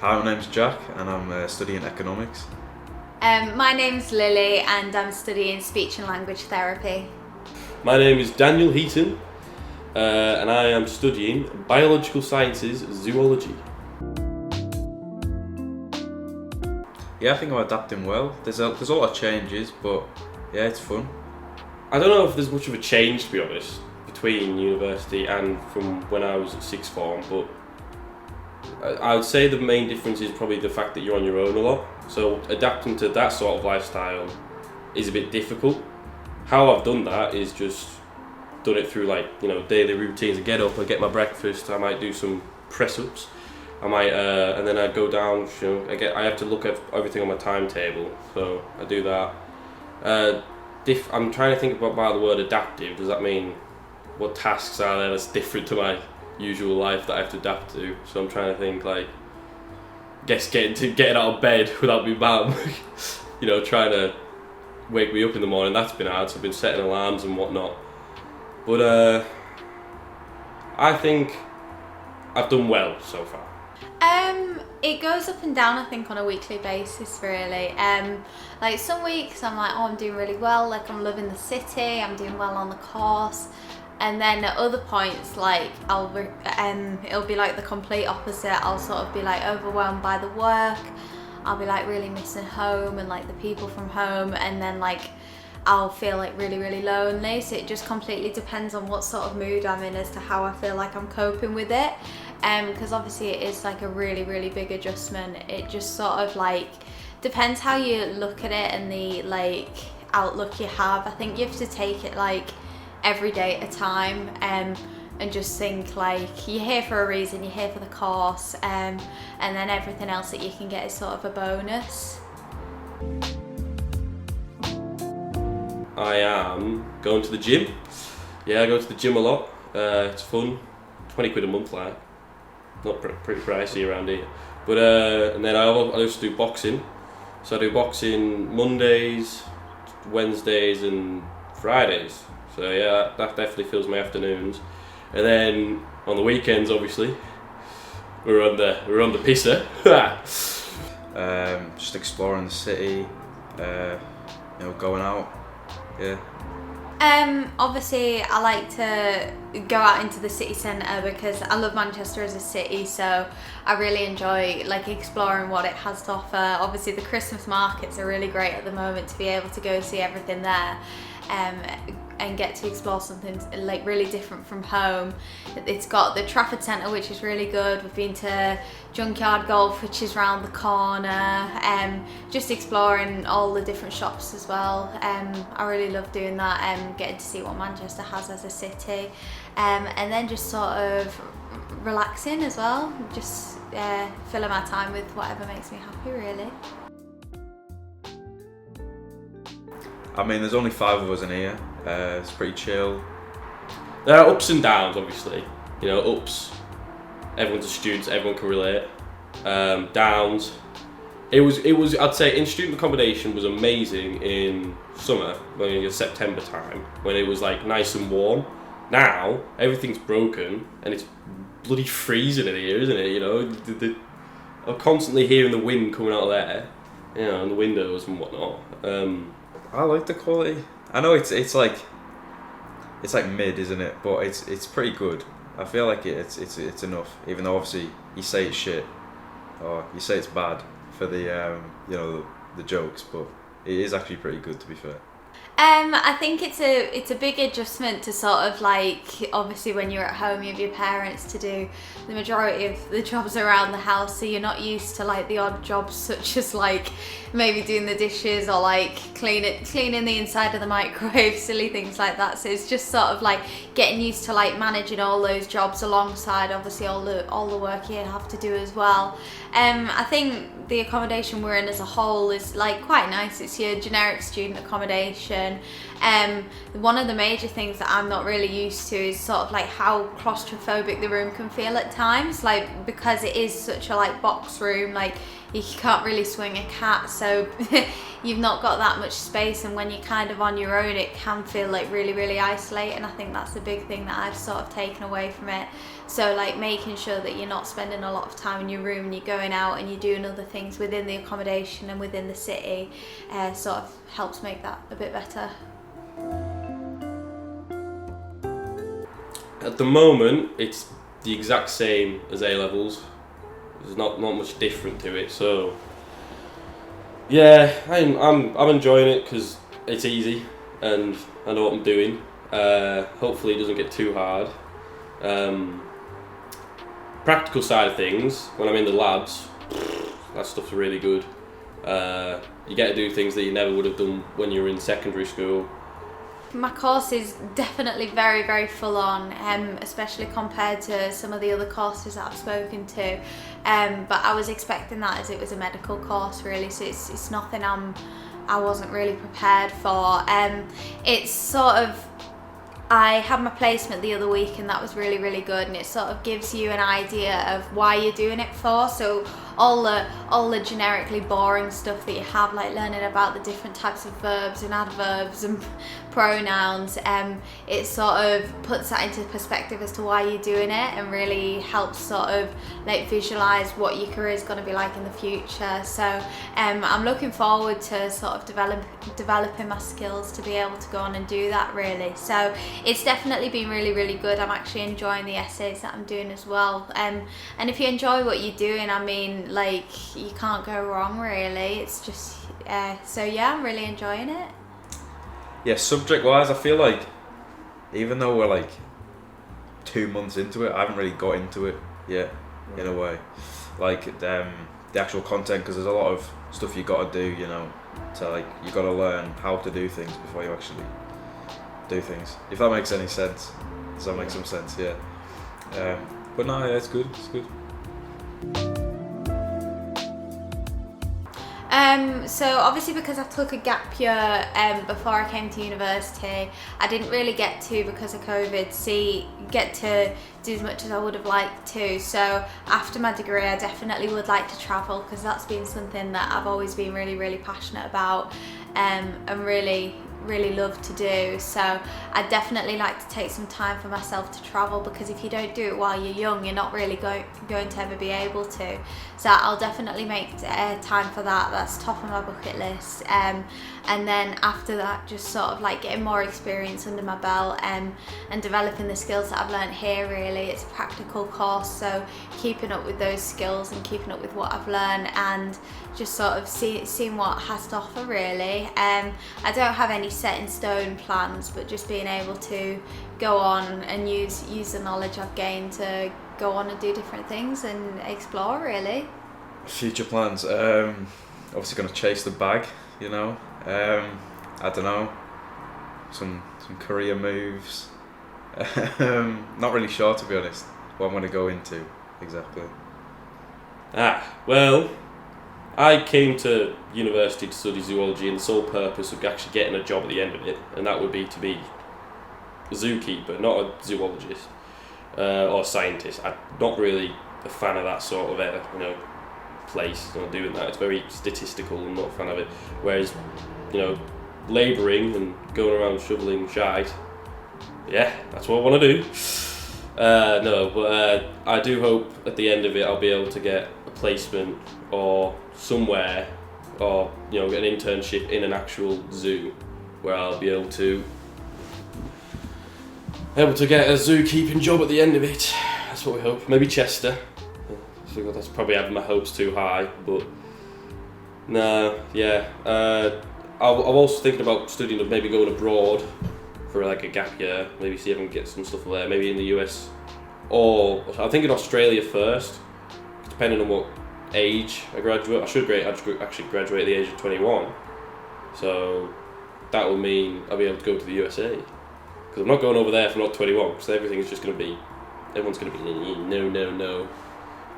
Hi, my name's Jack and I'm studying economics. My name's Lily and I'm studying speech and language therapy. My name is Daniel Heaton and I am studying biological sciences zoology. Yeah, I think I'm adapting well. There's a lot of changes, but yeah, it's fun. I don't know if there's much of a change, to be honest, between university and from when I was at sixth form, but I would say the main difference is probably the fact that you're on your own a lot. So adapting to that sort of lifestyle is a bit difficult. How I've done that is just done it through daily routines. I get up, I get my breakfast, I might do some press ups, I might and then I go down. I have to look at everything on my timetable, so I do that. I'm trying to think about the word adaptive. Does that mean what tasks are there that's different to my usual life that I have to adapt to? So I'm trying to think getting out of bed without my mum, trying to wake me up in the morning. That's been hard. So I've been setting alarms and whatnot. But I think I've done well so far. It goes up and down, I think, on a weekly basis, really. Like some weeks I'm like, oh, I'm doing really well, like I'm loving the city, I'm doing well on the course. And then at other points, like it'll be like the complete opposite. I'll sort of be like overwhelmed by the work. I'll be like really missing home and like the people from home, and then like I'll feel like really, really lonely. So it just completely depends on what sort of mood I'm in as to how I feel like I'm coping with it. Because obviously it is like a really, really big adjustment. It just sort of like depends how you look at it and the like outlook you have. I think you have to take it like every day at a time, and just think like you're here for a reason, you're here for the course, and then everything else that you can get is sort of a bonus. I am going to the gym. Yeah, I go to the gym a lot. It's fun. 20 quid a month, like. Not pretty pricey around here. But and then I also do boxing. So I do boxing Mondays, Wednesdays and Fridays. So yeah, that definitely fills my afternoons. And then on the weekends, obviously, we're on the pisser. Just exploring the city, going out. Yeah. Obviously I like to go out into the city centre because I love Manchester as a city, so I really enjoy like exploring what it has to offer. Obviously the Christmas markets are really great at the moment to be able to go see everything there, and get to explore something like really different from home. It's got the Trafford Centre, which is really good. We've been to Junkyard Golf, which is round the corner, just exploring all the different shops as well. I really love doing that, getting to see what Manchester has as a city, and then just sort of relaxing as well, just filling my time with whatever makes me happy, really. I mean, there's only 5 of us in here. It's pretty chill. There are ups and downs, obviously. Ups, everyone's a student, everyone can relate. Downs, it was. I'd say in student accommodation was amazing in summer, when September time, when it was like nice and warm. Now everything's broken and it's bloody freezing in here, isn't it? I'm constantly hearing the wind coming out of there, and the windows and whatnot. I like the quality. I know it's like mid, isn't it? But it's pretty good. I feel like it's enough. Even though obviously you say it's shit, or you say it's bad for the the jokes, but it is actually pretty good, to be fair. I think it's a big adjustment to sort of like, obviously when you're at home you have your parents to do the majority of the jobs around the house, so you're not used to like the odd jobs such as like maybe doing the dishes or like cleaning the inside of the microwave, silly things like that. So it's just sort of like getting used to like managing all those jobs alongside obviously all the work you have to do as well. I think the accommodation we're in as a whole is like quite nice. It's your generic student accommodation. One of the major things that I'm not really used to is sort of like how claustrophobic the room can feel at times, like because it is such a like box room, like you can't really swing a cat, so you've not got that much space, and when you're kind of on your own it can feel like really, really isolating. I think that's the big thing that I've sort of taken away from it. So like making sure that you're not spending a lot of time in your room and you're going out and you're doing other things within the accommodation and within the city sort of helps make that a bit better. At the moment, it's the exact same as A-levels. There's not much different to it, so yeah, I'm enjoying it because it's easy and I know what I'm doing. Hopefully it doesn't get too hard. Practical side of things, when I'm in the labs, that stuff's really good. You get to do things that you never would have done when you were in secondary school. My course is definitely very, very full on, especially compared to some of the other courses that I've spoken to. But I was expecting that as it was a medical course, really, so it's nothing I wasn't really prepared for. It's sort of, I had my placement the other week and that was really, really good, and it sort of gives you an idea of why you're doing it for. So all the generically boring stuff that you have, like learning about the different types of verbs and adverbs and pronouns, it sort of puts that into perspective as to why you're doing it, and really helps sort of like visualize what your career is going to be like in the future. So I'm looking forward to sort of developing my skills to be able to go on and do that, really. So it's definitely been really, really good. I'm actually enjoying the essays that I'm doing as well, and if you enjoy what you're doing, I mean, like, you can't go wrong, really. It's just so yeah, I'm really enjoying it. Yeah, subject wise, I feel like even though we're like 2 months into it, I haven't really got into it yet, in a way. Like the actual content, because there's a lot of stuff you got to do, you know, to like, you got to learn how to do things before you actually do things. If that makes any sense. Does that make some sense? Yeah. But no, yeah, it's good. It's good. So obviously, because I took a gap year before I came to university, I didn't really get to, because of COVID, get to do as much as I would have liked to. So after my degree, I definitely would like to travel, because that's been something that I've always been really, really passionate about, and really love to do. So I'd definitely like to take some time for myself to travel, because if you don't do it while you're young, you're not really going to ever be able to. So I'll definitely make time for that. That's top of my bucket list. And then after that, just sort of like getting more experience under my belt, and developing the skills that I've learned here. Really, it's a practical course, so keeping up with those skills and keeping up with what I've learned, and just sort of seeing what it has to offer, really. I don't have any set in stone plans, but just being able to go on and use the knowledge I've gained to go on and do different things and explore, really. Future plans, obviously going to chase the bag, you know. I don't know, some career moves. Not really sure, to be honest, what I'm going to go into exactly. Well, I came to university to study zoology, and the sole purpose of actually getting a job at the end of it, and that would be to be a zookeeper, not a zoologist or scientist. I'm not really a fan of that sort of place, doing that. It's very statistical. I'm not a fan of it. Whereas, labouring and going around shoveling shite, yeah, that's what I want to do. I do hope at the end of it I'll be able to get a placement or somewhere, or get an internship in an actual zoo, where I'll be able to get a zookeeping job at the end of it. That's what we hope. Maybe Chester. So that's probably having my hopes too high, but no, yeah. I'm also thinking about studying, maybe going abroad for like a gap year, maybe see if I can get some stuff there, maybe in the US, or I'm thinking Australia first, depending on what age I graduate. I should actually graduate at the age of 21, so that will mean I'll be able to go to the USA, because I'm not going over there if I'm not 21, because everyone's going to be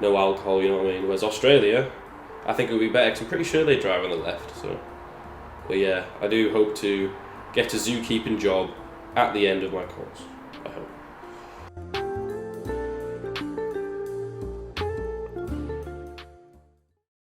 no alcohol, you know what I mean? Whereas Australia, I think it would be better, because I'm pretty sure they drive on the left. So, but yeah, I do hope to get a zookeeping job at the end of my course, I hope.